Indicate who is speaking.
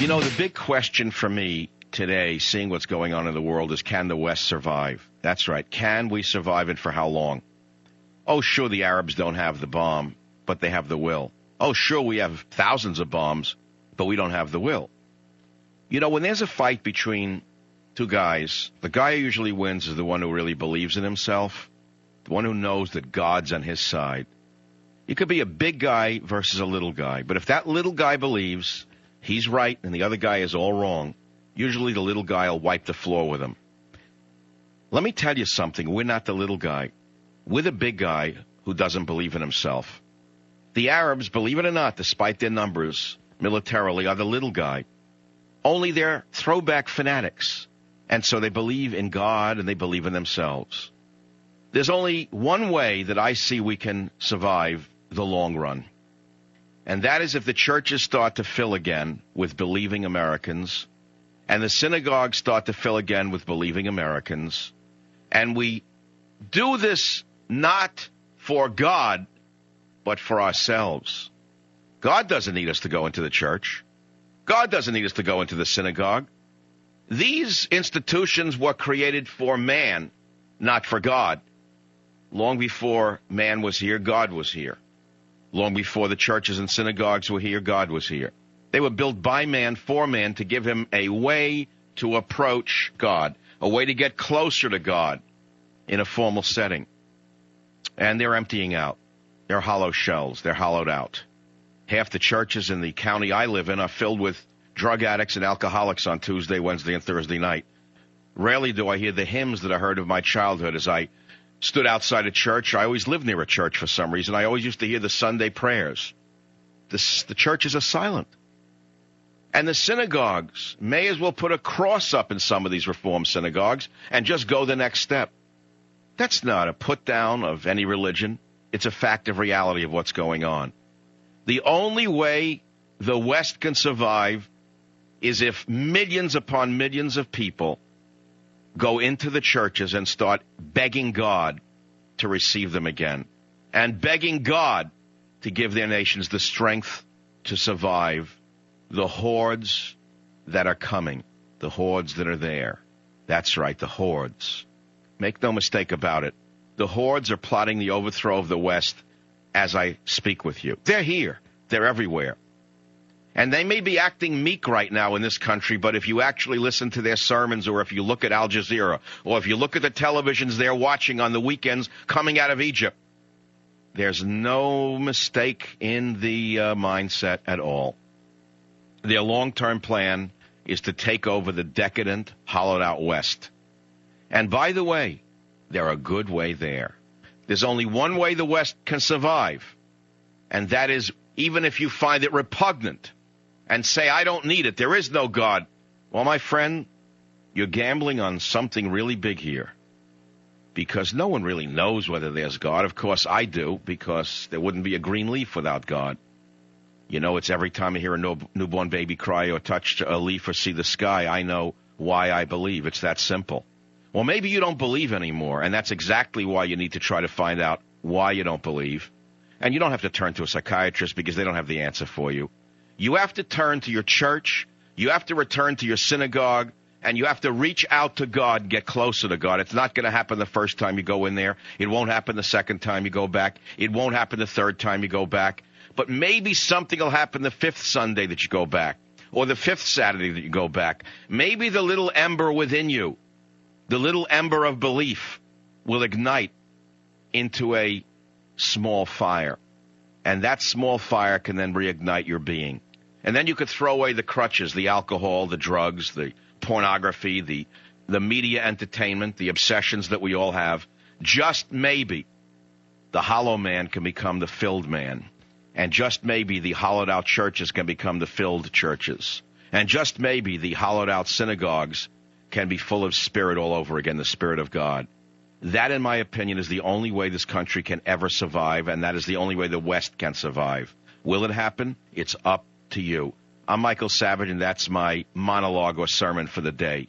Speaker 1: You know, the big question for me today, seeing what's going on in the world, is can the West survive? That's right. Can we survive, and for how long? Oh, sure, the Arabs don't have the bomb, but they have the will. Oh, sure, we have thousands of bombs, but we don't have the will. You know, when there's a fight between two guys, the guy who usually wins is the one who really believes in himself, the one who knows that God's on his side. You could be a big guy versus a little guy, but if that little guy believes he's right and the other guy is all wrong, usually the little guy will wipe the floor with him. Let me tell you something. We're not the little guy. We're the big guy who doesn't believe in himself. The Arabs, believe it or not, despite their numbers, militarily, are the little guy. Only they're throwback fanatics. And so they believe in God and they believe in themselves. There's only one way that I see we can survive the long run. And that is if the churches start to fill again with believing Americans, and the synagogues start to fill again with believing Americans, and we do this not for God, but for ourselves. God doesn't need us to go into the church. God doesn't need us to go into the synagogue. These institutions were created for man, not for God. Long before man was here, God was here. Long before the churches and synagogues were here, God was here. They were built by man, for man, to give him a way to approach God, a way to get closer to God in a formal setting. And they're emptying out. They're hollow shells. They're hollowed out. Half the churches in the county I live in are filled with drug addicts and alcoholics on Tuesday, Wednesday, and Thursday night. Rarely do I hear the hymns that I heard of my childhood as I stood outside a church. I always lived near a church for some reason. I always used to hear the Sunday prayers. The churches are silent. And the synagogues may as well put a cross up in some of these Reform synagogues and just go the next step. That's not a put down of any religion. It's a fact of reality of what's going on. The only way the West can survive is if millions upon millions of people go into the churches and start begging God to receive them again, and begging God to give their nations the strength to survive the hordes that are coming, the hordes that are there. That's right, the hordes. Make no mistake about it. The hordes are plotting the overthrow of the West as I speak with you. They're here. They're everywhere. And they may be acting meek right now in this country, but if you actually listen to their sermons, or if you look at Al Jazeera, or if you look at the televisions they're watching on the weekends coming out of Egypt, there's no mistake in the mindset at all. Their long-term plan is to take over the decadent, hollowed-out West. And by the way, they're a good way there. There's only one way the West can survive, and that is even if you find it repugnant and say, I don't need it, there is no God. Well, my friend, you're gambling on something really big here, because no one really knows whether there's God. Of course, I do, because there wouldn't be a green leaf without God. You know, it's every time I hear a newborn baby cry or touch a leaf or see the sky, I know why I believe. It's that simple. Well, maybe you don't believe anymore, and that's exactly why you need to try to find out why you don't believe. And you don't have to turn to a psychiatrist because they don't have the answer for you. You have to turn to your church, you have to return to your synagogue, and you have to reach out to God and get closer to God. It's not going to happen the first time you go in there. It won't happen the second time you go back. It won't happen the third time you go back. But maybe something will happen the fifth Sunday that you go back, or the fifth Saturday that you go back. Maybe the little ember within you, the little ember of belief, will ignite into a small fire. And that small fire can then reignite your being. And then you could throw away the crutches, the alcohol, the drugs, the pornography, the media entertainment, the obsessions that we all have. Just maybe the hollow man can become the filled man. And just maybe the hollowed out churches can become the filled churches. And just maybe the hollowed out synagogues can be full of spirit all over again, the Spirit of God. That, in my opinion, is the only way this country can ever survive, and that is the only way the West can survive. Will it happen? It's up to you. I'm Michael Savage, and that's my monologue or sermon for the day.